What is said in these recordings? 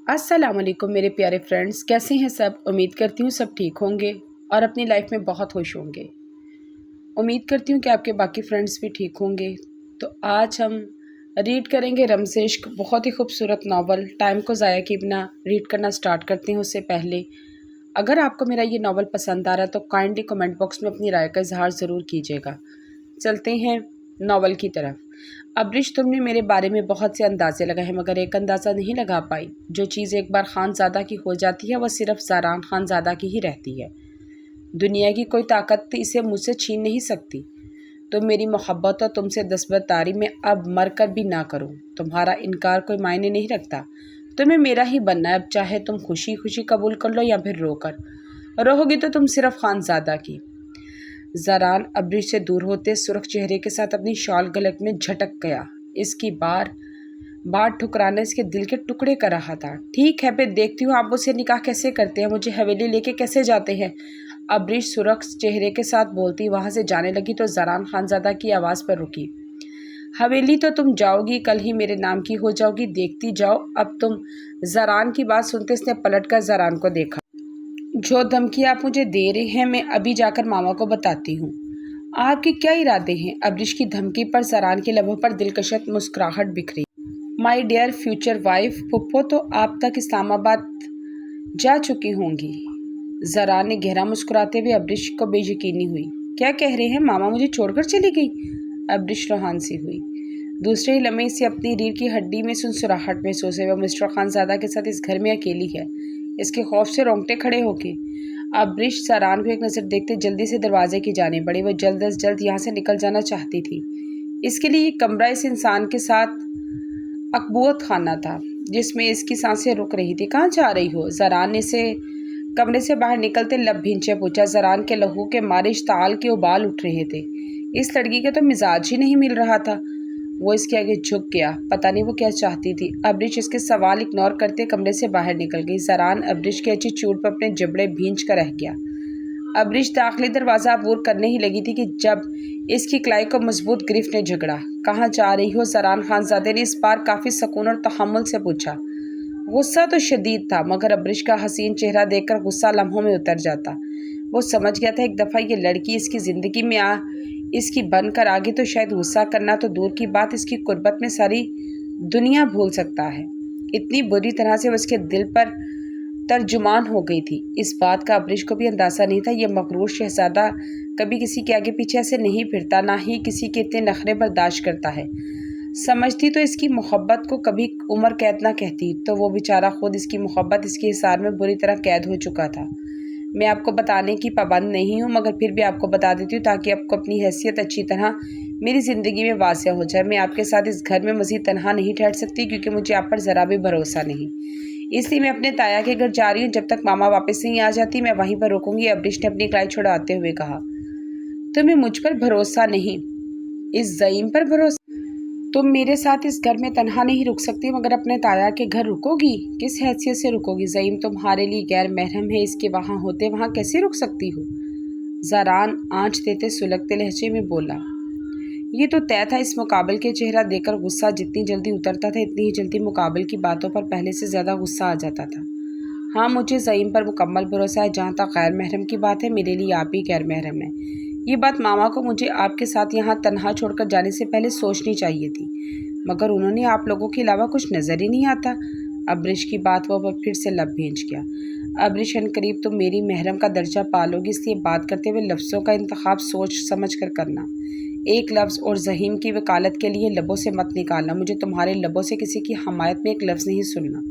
अस्सलाम वालेकुम मेरे प्यारे फ्रेंड्स, कैसे हैं सब। उम्मीद करती हूँ सब ठीक होंगे और अपनी लाइफ में बहुत खुश होंगे। उम्मीद करती हूँ कि आपके बाकी फ्रेंड्स भी ठीक होंगे। तो आज हम रीड करेंगे रम्ज़ इश्क, बहुत ही खूबसूरत नावल। टाइम को ज़ाया किए बिना रीड करना स्टार्ट करते हैं उससे पहले अगर आपको मेरा ये नावल पसंद आ रहा है तो काइंडली कमेंट बॉक्स में अपनी राय का इजहार ज़रूर कीजिएगा। चलते हैं नावल की तरफ। अब्रिश, तुमने मेरे बारे में बहुत से अंदाज़े लगाए मगर एक अंदाज़ा नहीं लगा पाई। जो चीज़ एक बार खानज़ादा की हो जाती है वह सिर्फ ज़ारान खानज़ादा की ही रहती है। दुनिया की कोई ताकत इसे मुझसे छीन नहीं सकती। तुम मेरी मोहब्बत और तुमसे दस्तबरदारी में अब मर कर भी ना करूं। तुम्हारा इनकार कोई मायने नहीं रखता। तुम्हें मेरा ही बनना है। अब चाहे तुम खुशी खुशी कबूल कर लो या फिर रोकर। रोहोगी तो तुम सिर्फ खानज़ादा की। ज़ारान अब्रिश से दूर होते सुर्ख चेहरे के साथ अपनी शॉल गलत में झटक गया। इसकी बार बार ठुकराना इसके दिल के टुकड़े कर रहा था। ठीक है, फिर देखती हूँ आप मुझसे निकाह कैसे करते हैं, मुझे हवेली लेके कैसे जाते हैं। अब्रिश सुर्ख चेहरे के साथ बोलती वहाँ से जाने लगी तो ज़ारान खानज़ादा की आवाज़ पर रुकी। हवेली तो तुम जाओगी, कल ही मेरे नाम की हो जाओगी, देखती जाओ। अब तुम। ज़ारान की बात सुनते इसने पलट कर ज़ारान को देखा। जो धमकी आप मुझे दे रहे हैं मैं अभी जाकर मामा को बताती हूँ। आपके क्या इरादे हैं। अब्रिश की धमकी पर ज़ारान के लबों पर दिलकश मुस्कुराहट बिखरी। माई डियर फ्यूचर वाइफ, पुप्पो तो आप तक इस्लामाबाद जा चुकी होंगी। ज़ारान ने गहरा मुस्कुराते हुए अब्रिश को बेयकीनी हुई। क्या कह रहे हैं, मामा मुझे छोड़कर चली गई। अब्रिश रोहान सी हुई। दूसरे ही लम्हे से अपनी रीढ़ की हड्डी में सुनसुराहट महसूस हुई। वह मिस्टर खानज़ादा के साथ इस घर में अकेली है। इसके खौफ से रोंगटे खड़े होके अब्रिश ज़ारान को एक नज़र देखते जल्दी से दरवाजे की जाने बढ़ी। वह जल्द अज जल्द यहाँ से निकल जाना चाहती थी। इसके लिए ये कमरा इस इंसान के साथ अकबूत खाना था जिसमें इसकी सांसें रुक रही थी। कहाँ जा रही हो। ज़ारान ने इसे कमरे से बाहर निकलते लब भींचे पूछा। ज़ारान के लहू के मारे इश्ताल के उबाल उठ रहे थे। इस लड़की का तो मिजाज ही नहीं मिल रहा था। वो इसके आगे झुक गया। पता नहीं वो क्या चाहती थी। अब्रिश इसके सवाल इग्नोर करते कमरे से बाहर निकल गई। ज़ारान अब्रिश के अच्छी चूट पर अपने जबड़े भींच कर रह गया। अब्रिश दाखिली दरवाज़ा अबूर करने ही लगी थी कि जब इसकी कलाई को मजबूत गिरफ्त ने झगड़ा। कहाँ जा रही हो। ज़ारान खानज़ादे ने इस बार काफ़ी सुकून और तहम्मुल से पूछा। गुस्सा तो शदीद था मगर अब्रिश का हसीन चेहरा देखकर गुस्सा लम्हों में उतर जाता। वो समझ गया था एक दफ़ा ये लड़की इसकी ज़िंदगी में इसकी बनकर आगे तो शायद गुस्सा करना तो दूर की बात, इसकी कुर्बत में सारी दुनिया भूल सकता है। इतनी बुरी तरह से वो इसके दिल पर तर्जुमान हो गई थी। इस बात का अब्रिश को भी अंदाज़ा नहीं था। ये मगरूर शहजादा कभी किसी के आगे पीछे से नहीं फिरता, ना ही किसी के इतने नखरे बर्दाश्त करता है। समझती तो इसकी मोहब्बत को कभी उम्र कैद ना कहती, तो वो बेचारा खुद इसकी मोहब्बत इसके हिसार में बुरी तरह कैद हो चुका था। मैं आपको बताने की पाबंद नहीं हूँ मगर फिर भी आपको बता देती हूँ ताकि आपको अपनी हैसियत अच्छी तरह मेरी ज़िंदगी में वाज़ेह हो जाए। मैं आपके साथ इस घर में मज़ीद तनहा नहीं ठहर सकती क्योंकि मुझे आप पर ज़रा भी भरोसा नहीं। इसलिए मैं अपने ताया के घर जा रही हूँ। जब तक मामा वापस नहीं आ जाती मैं वहीं पर रुकूंगी। अब्रिश ने अपनी कलाई छुड़ाते हुए कहा। तुम्हें मुझ पर भरोसा नहीं, इस ज़ईम पर भरोसा। तुम मेरे साथ इस घर में तन्हा नहीं रुक सकती मगर अपने ताया के घर रुकोगी। किस हैसियत से रुकोगी। ज़ईम तुम्हारे लिए गैर महरम है, इसके वहाँ होते वहाँ कैसे रुक सकती हो। ज़ारान आँच देते सुलगते लहजे में बोला। ये तो तय था। इस मुकाबल के चेहरा देखकर गुस्सा जितनी जल्दी उतरता था इतनी ही जल्दी मुकाबल की बातों पर पहले से ज़्यादा गुस्सा आ जाता था। हाँ, मुझे ज़ईम पर मुकम्मल भरोसा है। जहाँ तक गैर महरम की बात है मेरे लिए आप ही गैर महरम है। ये बात मामा को मुझे आपके साथ यहाँ तन्हा छोड़कर जाने से पहले सोचनी चाहिए थी मगर उन्होंने आप लोगों के अलावा कुछ नज़र ही नहीं आता। अब्रिश की बात वो फिर से लब भींच गया। अब्रिश अनकरीब तुम मेरी महरम का दर्जा पालोगी, इसलिए बात करते हुए लफ्ज़ों का इंतखाब सोच समझ कर करना। एक लफ्ज़ और ज़हीम की वकालत के लिए लबों से मत निकालना। मुझे तुम्हारे लबों से किसी की हमायत में एक लफ्ज़ नहीं सुनना।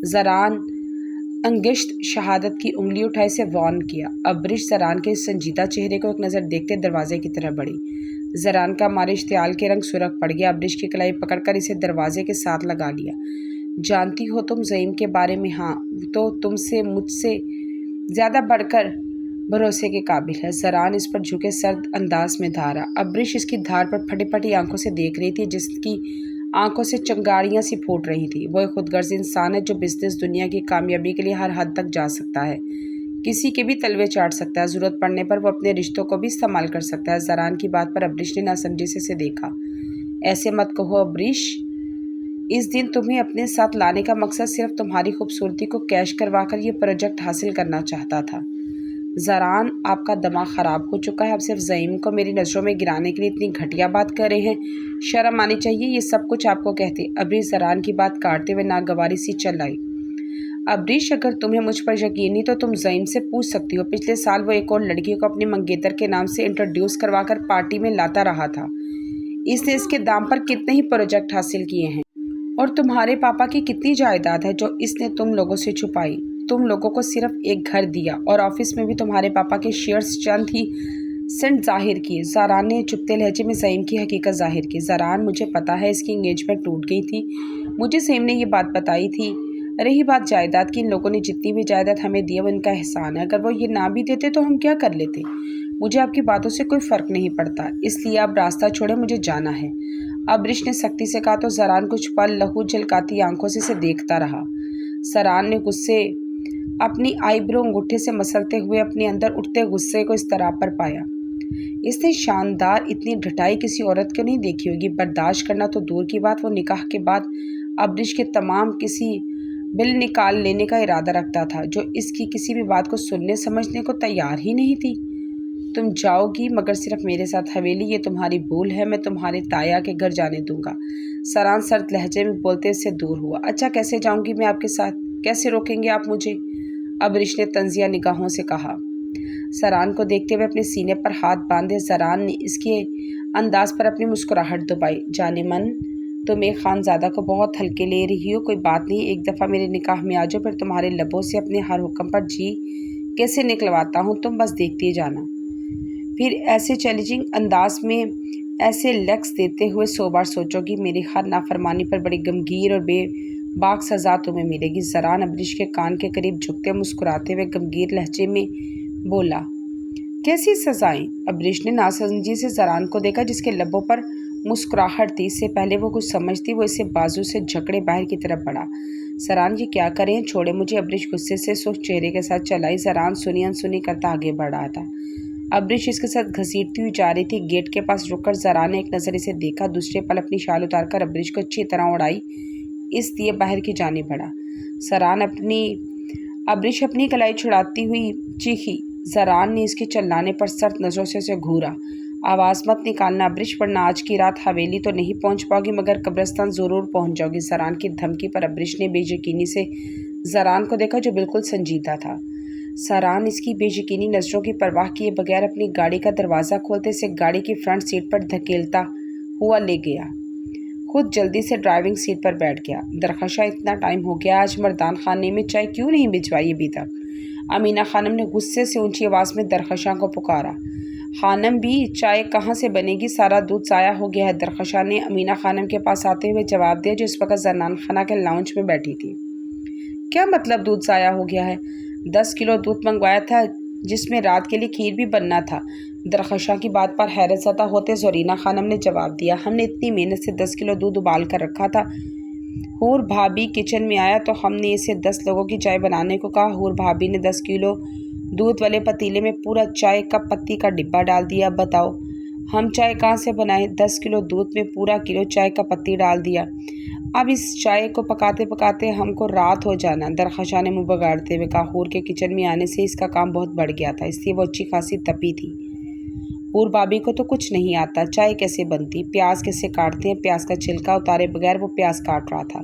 ज़ारान अंगिश्त शहादत की उंगली उठाए से वार्न किया। अब्रिश ज़ारान के संजीदा चेहरे को एक नज़र देखते दरवाजे की तरफ बढ़ी। ज़ारान का मारे इश्तियाल के रंग सुर्ख पड़ गया। अब्रिश की कलाई पकड़कर इसे दरवाजे के साथ लगा लिया। जानती हो तुम ज़ईम के बारे में, हाँ तो तुमसे मुझसे ज़्यादा बढ़कर भरोसे के काबिल है। ज़ारान इस पर झुके सर्द अंदाज में धारा। अब्रिश इसकी धार पर फटी फटी आंखों से देख रही थी जिसकी आंखों से चंगारियाँ सी फूट रही थी। वो एक खुदगर्ज इंसान है जो बिजनेस दुनिया की कामयाबी के लिए हर हद तक जा सकता है, किसी के भी तलवे चाट सकता है। ज़रूरत पड़ने पर वो अपने रिश्तों को भी इस्तेमाल कर सकता है। ज़ारान की बात पर अब्रिश ने नासमझी से देखा। ऐसे मत कहो अब्रिश, इस दिन तुम्हें अपने साथ लाने का मकसद सिर्फ तुम्हारी खूबसूरती को कैश करवा कर ये प्रोजेक्ट हासिल करना चाहता था। ज़रान, आपका दिमाग ख़राब हो चुका है। आप सिर्फ ज़ईम को मेरी नज़रों में गिराने के लिए इतनी घटिया बात कर रहे हैं। शर्म आनी चाहिए ये सब कुछ आपको कहते। अब्रिश ज़रान की बात काटते हुए नागवारी सी चल आई। अब्रिश, अगर तुम्हें मुझ पर यकीन नहीं तो तुम ज़ईम से पूछ सकती हो। पिछले साल वो एक और लड़की को अपनी मंगेतर के नाम से इंट्रोड्यूस करवा कर पार्टी में लाता रहा था। इसने इसके दाम पर कितने ही प्रोजेक्ट हासिल किए हैं और तुम्हारे पापा की कितनी जायदाद है जो इसने तुम लोगों से छुपाई। तुम लोगों को सिर्फ एक घर दिया और ऑफिस में भी तुम्हारे पापा के शेयर्स चंद ही सेंट जाहिर किए। ज़रान ने चुपते लहजे में ज़ईम की हकीकत जाहिर की। ज़रान, मुझे पता है इसकी एंगेजमेंट टूट गई थी, मुझे ज़ईम ने ये बात बताई थी। रही बात जायदाद की, इन लोगों ने जितनी भी जायदाद हमें दी है वो इनका एहसान है। अगर वो ये ना भी देते तो हम क्या कर लेते। मुझे आपकी बातों से कोई फ़र्क नहीं पड़ता, इसलिए आप रास्ता छोड़े, मुझे जाना है। अब्रिश ने सख्ती से कहा तो ज़रान कुछ पल लहू झलकाती आंखों से इसे देखता रहा। ज़रान ने गुस्से अपनी आईब्रो अंगूठे से मसलते हुए अपने अंदर उठते गुस्से को इस तरह पर पाया। इसने शानदार इतनी ढटाई किसी औरत को नहीं देखी होगी। बर्दाश्त करना तो दूर की बात, वो निकाह के बाद अब्रिश के तमाम किसी बिल निकाल लेने का इरादा रखता था, जो इसकी किसी भी बात को सुनने समझने को तैयार ही नहीं थी। तुम जाओगी मगर सिर्फ मेरे साथ हवेली, ये तुम्हारी भूल है। मैं तुम्हारे ताया के घर जाने दूंगा। ज़रान सर्द लहजे में बोलते से दूर हुआ। अच्छा, कैसे जाऊंगी मैं आपके साथ, कैसे रोकेंगे आप मुझे? अब्रिश ने तंजिया निगाहों से कहा। ज़रान को देखते हुए अपने सीने पर हाथ बांधे ज़रान ने इसके अंदाज पर अपनी मुस्कुराहट दबाई। जाने मन, तुम एक खानज़ादा को बहुत हल्के ले रही हो। कोई बात नहीं, एक दफ़ा मेरे निकाह में आ जाओ, फिर तुम्हारे लबों से अपने हर हुक्म पर जी कैसे निकलवाता हूँ, तुम बस देखती जाना। फिर ऐसे चैलेंजिंग अंदाज में ऐसे लेक्स देते हुए 100 बार सोचोगी। मेरी हर नाफरमानी पर बड़ी गमगीर और बेबाक सज़ा तुम्हें मिलेगी। ज़रान अब्रिश के कान के करीब झुकते मुस्कुराते हुए गमगीर लहजे में बोला। कैसी सज़ाएं? अब्रिश ने नासमझी से ज़रान को देखा जिसके लबों पर मुस्कुराहट थी। इससे पहले वो कुछ समझती, वो इसे बाजू से जकड़े बाहर की तरफ बढ़ा। ज़रान, ये क्या करें, छोड़े मुझे। अब्रिश गुस्से से सुख चेहरे के साथ चलाई। ज़रान सुनी अनसुनी करता आगे बढ़ रहा था। अब्रिश इसके साथ घसीटती हुई जा रही थी। गेट के पास रुककर ज़रान ने एक नज़र इसे देखा, दूसरे पल अपनी शाल उतारकर अब्रिश को अच्छी तरह उड़ाई, इसलिए बाहर की जानिब बढ़ा। अब्रिश अपनी कलाई छुड़ाती हुई चीखी। ज़रान ने इसके चिल्लाने पर सर्द नज़रों से उसे घूरा। आवाज़ मत निकालना अब्रिश, वरना आज की रात हवेली तो नहीं पहुंच पाओगी मगर कब्रिस्तान ज़रूर पहुंच जाओगी। ज़रान की धमकी पर अब्रिश ने बेयकीनी से ज़रान को देखा जो बिल्कुल संजीदा था। ज़रान इसकी बेयकीनी नज़रों की परवाह किए बगैर अपनी गाड़ी का दरवाज़ा खोलते से गाड़ी की फ्रंट सीट पर धकेलता हुआ ले गया। खुद जल्दी से ड्राइविंग सीट पर बैठ गया। दरखशा, इतना टाइम हो गया, आज मर्दान खाने में चाय क्यों नहीं भिजवाई अभी तक? अमीना खानम ने गुस्से से ऊंची आवाज़ में दरखशा को पुकारा। खानम भी, चाय कहाँ से बनेगी, सारा दूध ज़ाया हो गया है। दरखशा ने अमीना खानम के पास आते हुए जवाब दिया जो इस वक्त ज़नान खाना के लाउंज में बैठी थी। क्या मतलब दूध ज़ाया हो गया है? 10 किलो दूध मंगवाया था जिसमें रात के लिए खीर भी बनना था। दरखशा की बात पर हैरत ज़दा होते ज़रीना खानम ने जवाब दिया। हमने इतनी मेहनत से 10 किलो दूध उबाल कर रखा था। हूर भाभी किचन में आया तो हमने इसे 10 लोगों की चाय बनाने को कहा। हूर भाभी ने 10 किलो दूध वाले पतीले में पूरा चाय का पत्ती का डिब्बा डाल दिया। बताओ हम चाय कहाँ से बनाएं? 10 किलो दूध में पूरा किलो चाय का पत्ती डाल दिया। अब इस चाय को पकाते पकाते हमको रात हो जाना। दरखशा ने मुँह बगाड़ते हुए कहा। हूर के किचन में आने से इसका काम बहुत बढ़ गया था, इसलिए वो अच्छी खासी तपी थी। हूर भाभी को तो कुछ नहीं आता, चाय कैसे बनती, प्याज कैसे काटते हैं, प्याज का छिलका उतारे बगैर वो प्याज काट रहा था,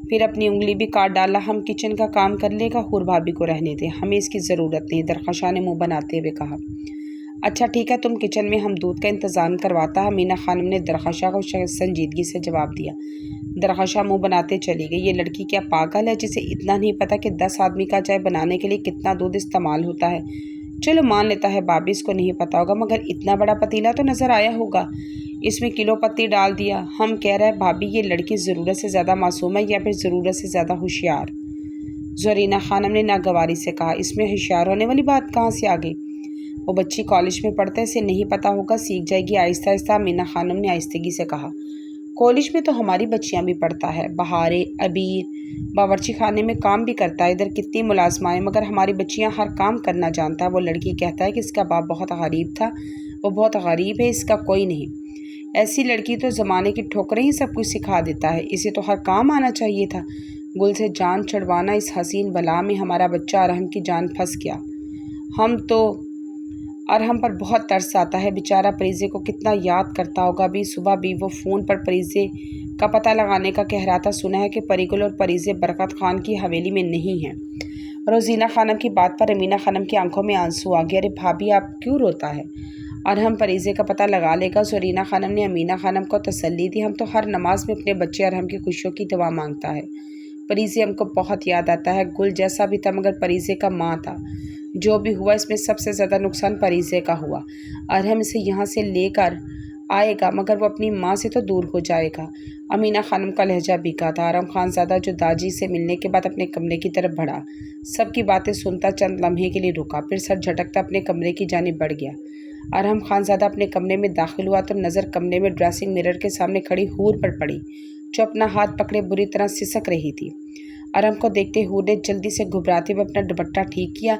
फिर अपनी उंगली भी काट डाला। हम किचन का काम कर लेगा, हूर भाभी को रहने दें, हमें इसकी ज़रूरत नहीं। दरखशा ने मुँह बनाते हुए कहा। अच्छा ठीक है, तुम किचन में, हम दूध का इंतज़ाम करवाता है। अमीना खानम ने दरखशा को संजीदगी से जवाब दिया। दरखशा मुँह बनाते चली गई। ये लड़की क्या पागल है जिसे इतना नहीं पता कि 10 आदमी का चाय बनाने के लिए कितना दूध इस्तेमाल होता है? चलो मान लेता है भाभी इसको नहीं पता होगा, मगर इतना बड़ा पतीला तो नज़र आया होगा, इसमें किलो पत्ती डाल दिया। हम कह रहे हैं भाभी ये लड़की ज़रूरत से ज़्यादा मासूम है या फिर ज़रूरत से ज़्यादा होशियार? ज़रीना खानम ने नागवारी से कहा। इसमें होशियार होने वाली बात कहाँ से आ गई? वो बच्ची कॉलेज में पढ़ते, इसे नहीं पता होगा, सीख जाएगी आहिस्ता आहिस्ता। अमीना खानम ने आहिस्तगी से कहा। कॉलेज में तो हमारी बच्चियां भी पढ़ता है, बहारे, अबीर बावर्ची खाने में काम भी करता है, इधर कितनी मुलाजमाएं, मगर हमारी बच्चियां हर काम करना जानता है। वो लड़की कहता है कि इसका बाप बहुत गरीब था, वो बहुत गरीब है, इसका कोई नहीं। ایسی لڑکی تو زمانے کی ٹھوکریں ہی سب کچھ سکھا دیتا ہے، اسے تو ہر کام آنا چاہیے تھا۔ گل سے جان چھڑوانا اس حسین بلا میں ہمارا بچہ ارحم کی جان پھنس گیا۔ ارحم پر بہت ترس آتا ہے، بیچارہ پریزے کو کتنا یاد کرتا ہوگا۔ ابھی صبح بھی وہ فون پر پریزے کا پتہ لگانے کا کہہ رہا تھا۔ سنا ہے کہ پری گل اور پریزے برکت خان کی حویلی میں نہیں ہیں۔ روزینہ خانم کی بات پر امینہ خانم کی آنکھوں میں آنسو آ گئے۔ ارے بھابھی آپ کیوں روتا ہے؟ ارحم پریزے کا پتہ لگا لے گا۔ زرینہ خانم نے امینہ خانم کو تسلی دی۔ ہم تو ہر نماز میں اپنے بچے ارحم کی خوشیوں کی دعا مانگتا ہے۔ پریزے ہم کو بہت یاد آتا ہے۔ گل جیسا بھی تھا مگر پریزے کا ماں تھا۔ جو بھی ہوا اس میں سب سے زیادہ نقصان پریزے کا ہوا۔ ارحم اسے یہاں سے لے کر آئے گا مگر وہ اپنی ماں سے تو دور ہو جائے گا۔ امینہ خانم کا لہجہ بیکا تھا۔ ارحم خانزادہ جو داجی سے ملنے کے بعد اپنے کمرے کی طرف بڑھا، سب کی باتیں سنتا چند لمحے کے لیے رکا، پھر سر جھٹکتا اپنے کمرے کی جانب بڑھ گیا۔ ارحم خانزادہ اپنے کمرے میں داخل ہوا تو نظر کمرے میں ڈریسنگ مرر کے سامنے کھڑی حور پر پڑی، جو اپنا ہاتھ پکڑے بری طرح سسک رہی تھی۔ ارحم کو دیکھتے حور نے جلدی سے گھبراتے ہوئے اپنا دوپٹہ ٹھیک کیا۔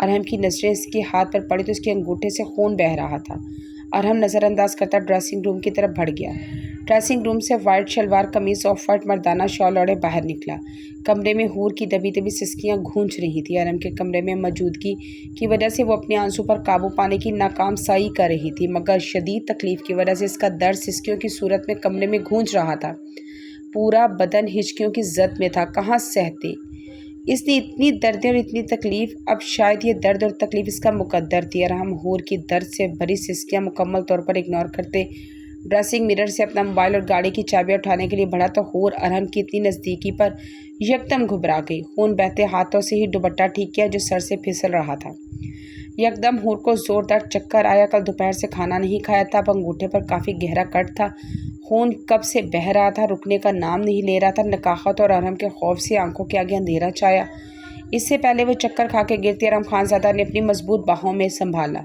ارحم کی نظریں اس کے ہاتھ پر پڑی تو اس کے انگوٹھے سے خون بہہ رہا تھا۔ ارحم نظر انداز کرتا ڈریسنگ روم کی طرف بڑھ گیا۔ ڈریسنگ روم سے وائٹ شلوار قمیص آف وائٹ مردانہ شال اوڑھے باہر نکلا۔ کمرے میں حور کی دبی دبی سسکیاں گونج رہی تھی۔ ارحم کے کمرے میں موجودگی کی وجہ سے وہ اپنے آنسو پر قابو پانے کی ناکام سعی کر رہی تھی، مگر شدید تکلیف کی وجہ سے اس کا درد سسکیوں کی صورت میں کمرے میں گونج رہا تھا۔ پورا بدن ہچکیوں کی زد میں تھا۔ کہاں سہتے اس نے اتنی دردیں اور اتنی تکلیف؟ اب شاید یہ درد اور تکلیف اس کا مقدر تھی۔ ارحم حور کی درد سے بھری سسکیاں مکمل طور پر اگنور کرتے ڈریسنگ مرر سے اپنا موبائل اور گاڑی کی چابیاں اٹھانے کے لیے بڑھا تو حور ارحم کی اتنی نزدیکی پر یکدم گھبرا گئی۔ خون بہتے ہاتھوں سے ہی دوپٹہ ٹھیک کیا جو سر سے پھسل رہا تھا۔ یکدم حور کو زوردار چکر آیا۔ کل دوپہر سے کھانا نہیں کھایا تھا۔ اب انگوٹھے پر کافی گہرا کٹ تھا۔ خون کب سے بہہ رہا تھا، رکنے کا نام نہیں لے رہا تھا۔ نکاحت اور ارحم کے خوف سے آنکھوں کے آگے اندھیرا چھایا۔ اس سے پہلے وہ چکر کھا کے گرتی ارحم خانزادہ نے اپنی مضبوط باہوں میں سنبھالا۔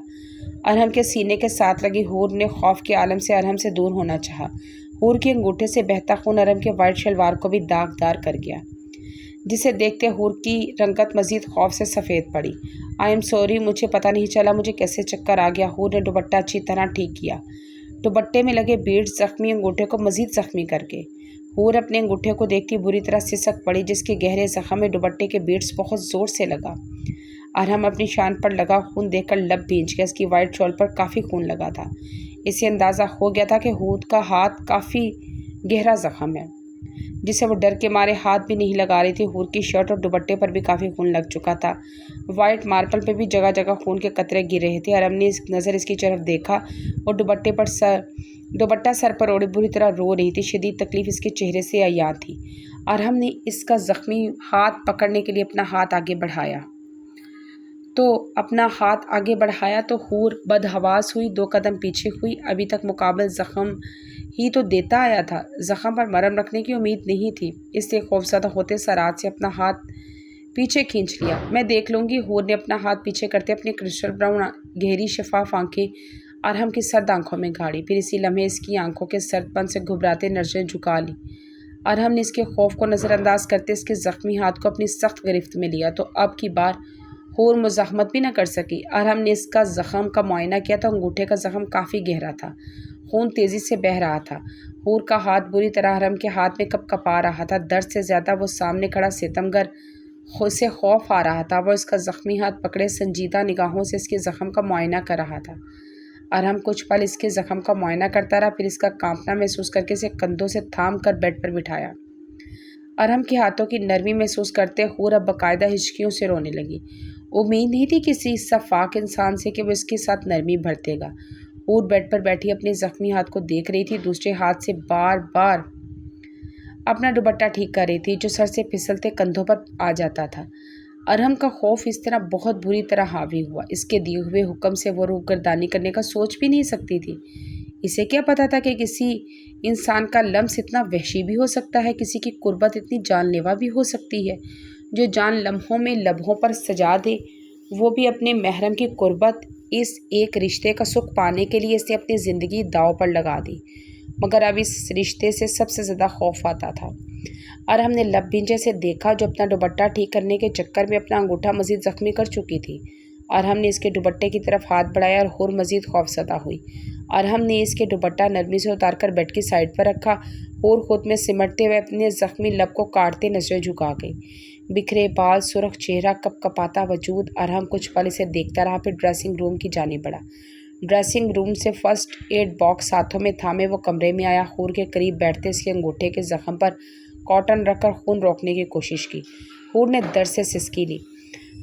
ارحم کے سینے کے ساتھ لگی حور نے خوف کے عالم سے ارحم سے دور ہونا چاہا۔ حور کے انگوٹھے سے بہتا خون ارحم کے وائٹ شلوار کو بھی داغدار کر گیا، جسے دیکھتے حور کی رنگت مزید خوف سے سفید پڑی۔ آئی ایم سوری، مجھے پتہ نہیں چلا مجھے کیسے چکر آ گیا۔ حور نے دوپٹہ اچھی طرح ٹھیک کیا، دوپٹے میں لگے بیڈز زخمی انگوٹھے کو مزید زخمی کر کے۔ حور اپنے انگوٹھے کو دیکھتی بری طرح سسک پڑی، جس کے گہرے زخم میں دوپٹے کے بیڈز بہت زور سے لگا۔ ارحم اپنی شان پر لگا خون دیکھ کر لب بھیج گیا۔ اس کی وائٹ شال پر کافی خون لگا تھا۔ اسے اندازہ ہو گیا تھا کہ حور کا ہاتھ کافی گہرا زخم ہے، جسے وہ ڈر کے مارے ہاتھ بھی نہیں لگا رہی تھی۔ حور کی شرٹ اور دوپٹے پر بھی کافی خون لگ چکا تھا۔ وائٹ ماربل پہ بھی جگہ جگہ خون کے قطرے گر رہے تھے۔ ارحم نے نظر اس کی طرف دیکھا اور دوپٹہ سر پر اوڑھے بری طرح رو رہی تھی۔ شدید تکلیف اس کے چہرے سے عیاں تھی۔ ارحم نے اس کا زخمی ہاتھ پکڑنے کے لیے اپنا ہاتھ آگے بڑھایا تو حور بدحواس ہوئی، 2 قدم پیچھے ہوئی۔ ابھی تک مقابل زخم ہی تو دیتا آیا تھا، زخم پر مرہم رکھنے کی امید نہیں تھی، اس لیے خوفزدہ ہوتے سرعت سے اپنا ہاتھ پیچھے کھینچ لیا۔ میں دیکھ لوں گی۔ حور نے اپنا ہاتھ پیچھے کرتے اپنی کرسٹل براؤن گہری شفاف آنکھیں ارحم کی سرد آنکھوں میں گاڑی، پھر اسی لمحے اس کی آنکھوں کے سرد پن سے گھبراتے نظریں جھکا لی۔ ارحم نے اس کے خوف کو نظر انداز کرتے اس کے زخمی ہاتھ کو اپنی سخت گرفت میں لیا تو اب کی بار حور مزاحمت بھی نہ کر سکی۔ ارحم نے اس کا زخم کا معائنہ کیا تو انگوٹھے کا زخم کافی گہرا تھا، خون تیزی سے بہہ رہا تھا۔ حور کا ہاتھ بری طرح ارحم کے ہاتھ میں کپ کپا رہا تھا۔ درد سے زیادہ وہ سامنے کھڑا ستمگر سے خوف آ رہا تھا۔ وہ اس کا زخمی ہاتھ پکڑے سنجیدہ نگاہوں سے اس کے زخم کا معائنہ کر رہا تھا۔ ارحم کچھ پل اس کے زخم کا معائنہ کرتا رہا، پھر اس کا کانپنا محسوس کر کے اسے کندھوں سے تھام کر بیڈ پر بٹھایا۔ ارحم کے ہاتھوں کی نرمی محسوس کرتے حور اب باقاعدہ ہچکیوں سے رونے لگی۔ امید نہیں تھی کسی شفاق انسان سے کہ وہ اس کے ساتھ نرمی برتے گا۔ حور بیڈ پر بیٹھی اپنے زخمی ہاتھ کو دیکھ رہی تھی، دوسرے ہاتھ سے بار بار اپنا دوپٹہ ٹھیک کر رہی تھی جو سر سے پھسلتے کندھوں پر آ جاتا تھا۔ ارحم کا خوف اس طرح بہت بری طرح حاوی ہوا، اس کے دیے ہوئے حکم سے وہ روح گردانی کرنے کا سوچ بھی نہیں سکتی تھی۔ اسے کیا پتا تھا کہ کسی انسان کا لمس اتنا وحشی بھی ہو سکتا ہے، کسی کی قربت اتنی جان لیوا بھی ہو سکتی ہے۔ جو جان لمحوں میں لبوں پر سجا دے، وہ بھی اپنے محرم کی قربت۔ اس ایک رشتے کا سکھ پانے کے لیے اس نے اپنی زندگی داؤ پر لگا دی، مگر اب اس رشتے سے سب سے زیادہ خوف آتا تھا۔ ارحم نے لب بھینجے سے دیکھا جو اپنا دوپٹہ ٹھیک کرنے کے چکر میں اپنا انگوٹھا مزید زخمی کر چکی تھی۔ ارحم نے اس کے دوپٹے کی طرف ہاتھ بڑھایا اور ہور مزید خوفزدہ ہوئی۔ ارحم نے اس کے دوپٹہ نرمی سے اتار کر بیڈ کی سائڈ پر رکھا۔ ہور خود میں سمٹتے ہوئے اپنے زخمی لب کو کاٹتے نظریں جھکا گئی۔ بکھرے بال، سرخ چہرہ، کپ کپاتا وجود۔ ارحم کچھ پل اسے دیکھتا رہا، پھر ڈریسنگ روم کی جانب بڑھا۔ ڈریسنگ روم سے فرسٹ ایڈ باکس ہاتھوں میں تھامے وہ کمرے میں آیا۔ ہور کے قریب بیٹھتے اس کے انگوٹھے کے زخم پر کاٹن رکھ کر خون روکنے کی کوشش کی۔ ہور نے درد سے سسکی لی۔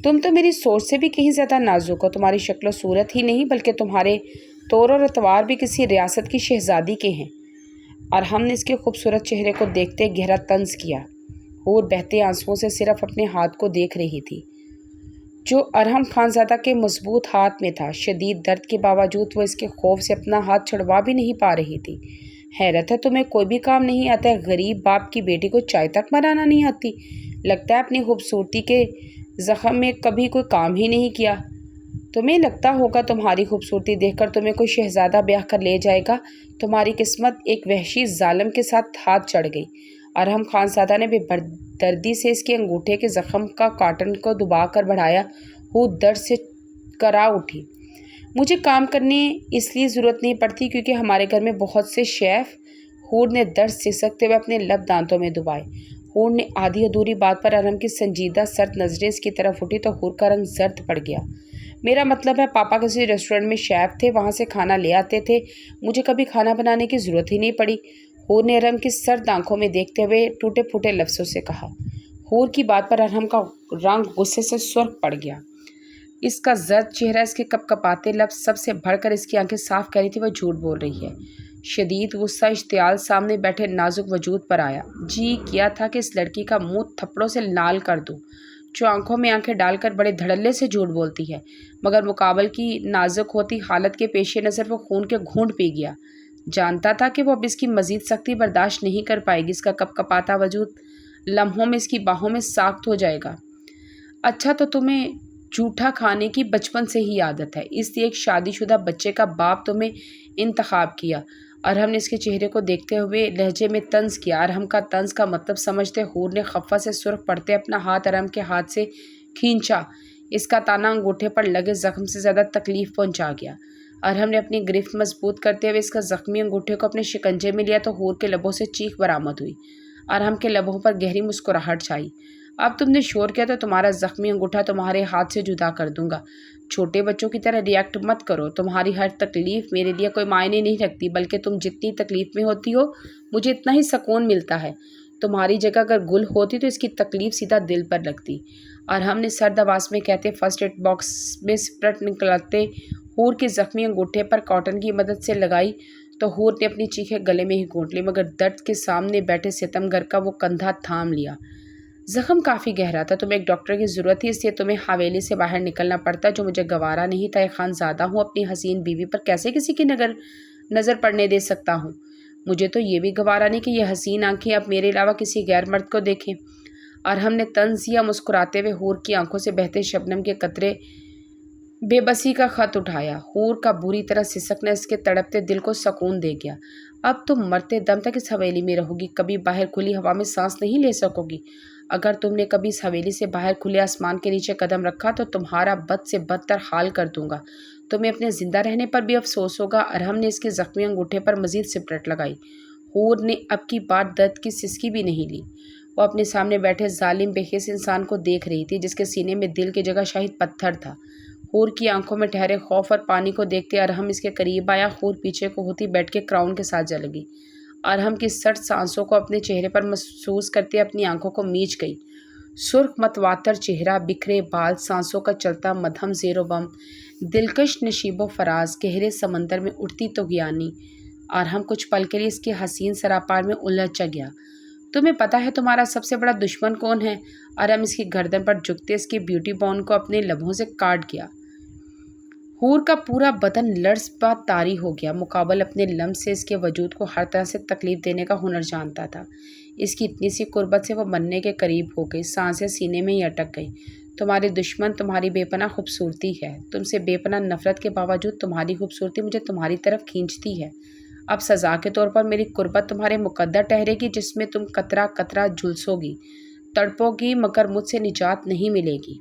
تم تو میری سوچ سے بھی کہیں زیادہ نازک ہو۔ تمہاری شکل و صورت ہی نہیں بلکہ تمہارے طور اور اتوار بھی کسی ریاست کی شہزادی کے ہیں۔ ارحم نے اس کے خوبصورت چہرے کو دیکھتے گہرا طنز کیا۔ ہور بہتے آنسوؤں سے صرف اپنے ہاتھ کو دیکھ رہی تھی جو ارحم خانزادہ کے مضبوط ہاتھ میں تھا۔ شدید درد کے باوجود وہ اس کے خوف سے اپنا ہاتھ چھڑوا بھی نہیں پا رہی تھی۔ حیرت ہے تمہیں کوئی بھی کام نہیں آتا ہے، غریب باپ کی بیٹی کو چائے تک بنانا نہیں آتی، لگتا ہے اپنی خوبصورتی کے زخم میں کبھی کوئی کام ہی نہیں کیا۔ تمہیں لگتا ہوگا تمہاری خوبصورتی دیکھ کر تمہیں کوئی شہزادہ بیاہ کر لے جائے گا، تمہاری قسمت ایک وحشی ظالم کے ساتھ ہاتھ چڑھ گئی۔ ارحم خانزادہ نے بے دردی سے اس کے انگوٹھے کے زخم کا کاٹن کو دبا کر بڑھایا۔ وہ درد سے کرا اٹھی۔ مجھے کام کرنے اس لیے ضرورت نہیں پڑتی کیونکہ ہمارے گھر میں بہت سے شیف۔ ہور نے درد سسکتے ہوئے اپنے لب دانتوں میں دبائے۔ ہور نے آدھی ادھوری بات پر ارحم کی سنجیدہ سرد نظریں اس کی طرف اٹھی تو ہور کا رنگ زرد پڑ گیا۔ میرا مطلب ہے پاپا کسی ریسٹورینٹ میں شیف تھے، وہاں سے کھانا لے آتے تھے، مجھے کبھی کھانا بنانے کی ضرورت ہی نہیں پڑی۔ ہور نے ارحم کی سرد آنکھوں میں دیکھتے ہوئے ٹوٹے پھوٹے لفظوں سے کہا۔ ہور کی بات پر ارحم کا رنگ غصے سے سرخ پڑ گیا۔ اس کا زرد چہرہ، اس کے کپ کپاتے لفظ، سب سے بڑھ کر اس کی آنکھیں صاف کہہ رہی تھی وہ جھوٹ بول رہی ہے۔ شدید غصہ اشتعال سامنے بیٹھے نازک وجود پر آیا۔ جی کیا تھا کہ اس لڑکی کا منہ تھپڑوں سے لال کر دوں جو آنکھوں میں آنکھیں ڈال کر بڑے دھڑلے سے جھوٹ بولتی ہے، مگر مقابل کی نازک ہوتی حالت کے پیش نظر وہ خون کے گھونٹ پی گیا۔ جانتا تھا کہ وہ اب اس کی مزید سختی برداشت نہیں کر پائے گی۔ اس کا کپ کپاتا وجود لمحوں میں اس کی باہوں میں ساخت ہو جائے گا۔ اچھا تو تمہیں جھوٹا کھانے کی بچپن سے ہی عادت ہے، اس لیے ایک شادی شدہ بچے کا باپ تمہیں انتخاب کیا۔ ارحم نے اس کے چہرے کو دیکھتے ہوئے لہجے میں طنز کیا۔ ارحم کا طنز کا مطلب سمجھتے ہور نے خفہ سے سرخ پڑتے اپنا ہاتھ ارحم کے ہاتھ سے کھینچا۔ اس کا تانا انگوٹھے پر لگے زخم سے زیادہ تکلیف پہنچا گیا۔ ارحم نے اپنی گرفت مضبوط کرتے ہوئے اس کا زخمی انگوٹھے کو اپنے شکنجے میں لیا تو ہور کے لبوں سے چیخ برآمد ہوئی۔ ارحم کے لبوں پر گہری مسکراہٹ چھائی۔ اب تم نے شور کیا تو تمہارا زخمی انگوٹھا تمہارے ہاتھ سے جدا کر دوں گا۔ چھوٹے بچوں کی طرح ریئیکٹ مت کرو، تمہاری ہر تکلیف میرے لیے کوئی معنی نہیں رکھتی، بلکہ تم جتنی تکلیف میں ہوتی ہو مجھے اتنا ہی سکون ملتا ہے۔ تمہاری جگہ اگر گل ہوتی تو اس کی تکلیف سیدھا دل پر لگتی۔ ارحم نے سرد آواز میں کہتے فرسٹ ایڈ باکس میں اسپرٹ نکالتے ہور کے زخمی انگوٹھے پر کاٹن کی مدد سے لگائی تو ہور نے اپنی چیخیں گلے میں ہی گھونٹ لی، مگر درد کے سامنے بیٹھے ستم گر کا وہ کندھا تھام لیا۔ زخم کافی گہرا تھا، تمہیں ایک ڈاکٹر کی ضرورت تھی، اس لیے تمہیں حویلی سے باہر نکلنا پڑتا جو مجھے گوارا نہیں تھا۔ ایک خانزادہ ہوں، اپنی حسین بیوی پر کیسے کسی کی نظر پڑنے دے سکتا ہوں؟ مجھے تو یہ بھی گوارا نہیں کہ یہ حسین آنکھیں اب میرے علاوہ کسی غیر مرد کو دیکھیں۔ ارحم نے طنز یا مسکراتے ہوئے ہور کی آنکھوں سے بہتے شبنم کے قطرے بے بسی کا خط اٹھایا۔ ہور کا بری طرح سسکنا اس کے تڑپتے دل کو سکون دے گیا۔ اب تم مرتے دم تک اس حویلی میں رہو گی، کبھی باہر کھلی ہوا میں سانس نہیں لے سکو گی۔ اگر تم نے کبھی اس حویلی سے باہر کھلے آسمان کے نیچے قدم رکھا تو تمہارا بد سے بدتر حال کر دوں گا، تمہیں اپنے زندہ رہنے پر بھی افسوس ہوگا۔ ارحم نے اس کے زخمی انگوٹھے پر مزید سپرٹ لگائی۔ ہور نے اب کی بار درد کی سسکی بھی نہیں لی۔ وہ اپنے سامنے بیٹھے ظالم بے حس انسان کو دیکھ رہی تھی جس کے سینے میں دل کی جگہ شاہد پتھر تھا۔ ہور کی آنکھوں میں ٹھہرے خوف اور پانی کو دیکھتے ارحم اس کے قریب آیا۔ ہور پیچھے کو ہوتی بیٹھ کے کراؤن کے ساتھ جا لگی۔ ارحم کی سرد سانسوں کو اپنے چہرے پر محسوس کرتے اپنی آنکھوں کو میچ گئی۔ سرخ متواتر چہرہ، بکھرے بال، سانسوں کا چلتا مدھم زیر و بم، دلکش نشیب و فراز، گہرے سمندر میں اٹھتی طغیانی۔ ارحم کچھ پل کے لیے اس کے حسین سراپار میں الجھ گیا۔ تمہیں پتہ ہے تمہارا سب سے بڑا دشمن کون ہے؟ ارحم اس کی گردن پر جھکتے اس کی بیوٹی بون کو اپنے لبوں سے کاٹ گیا۔ ہور کا پورا بدن لرز پا طاری ہو گیا۔ مقابل اپنے لمس سے اس کے وجود کو ہر طرح سے تکلیف دینے کا ہنر جانتا تھا۔ اس کی اتنی سی قربت سے وہ مرنے کے قریب ہو گئی، سانسیں سینے میں ہی اٹک گئی۔ تمہارے دشمن تمہاری بے پناہ خوبصورتی ہے، تم سے بے پناہ نفرت کے باوجود تمہاری خوبصورتی مجھے تمہاری طرف کھینچتی ہے۔ اب سزا کے طور پر میری قربت تمہارے مقدر ٹھہرے گی، جس میں تم قطرہ قطرہ جھلسو گی، تڑپو گی، مگر مجھ سے نجات نہیں ملے گی۔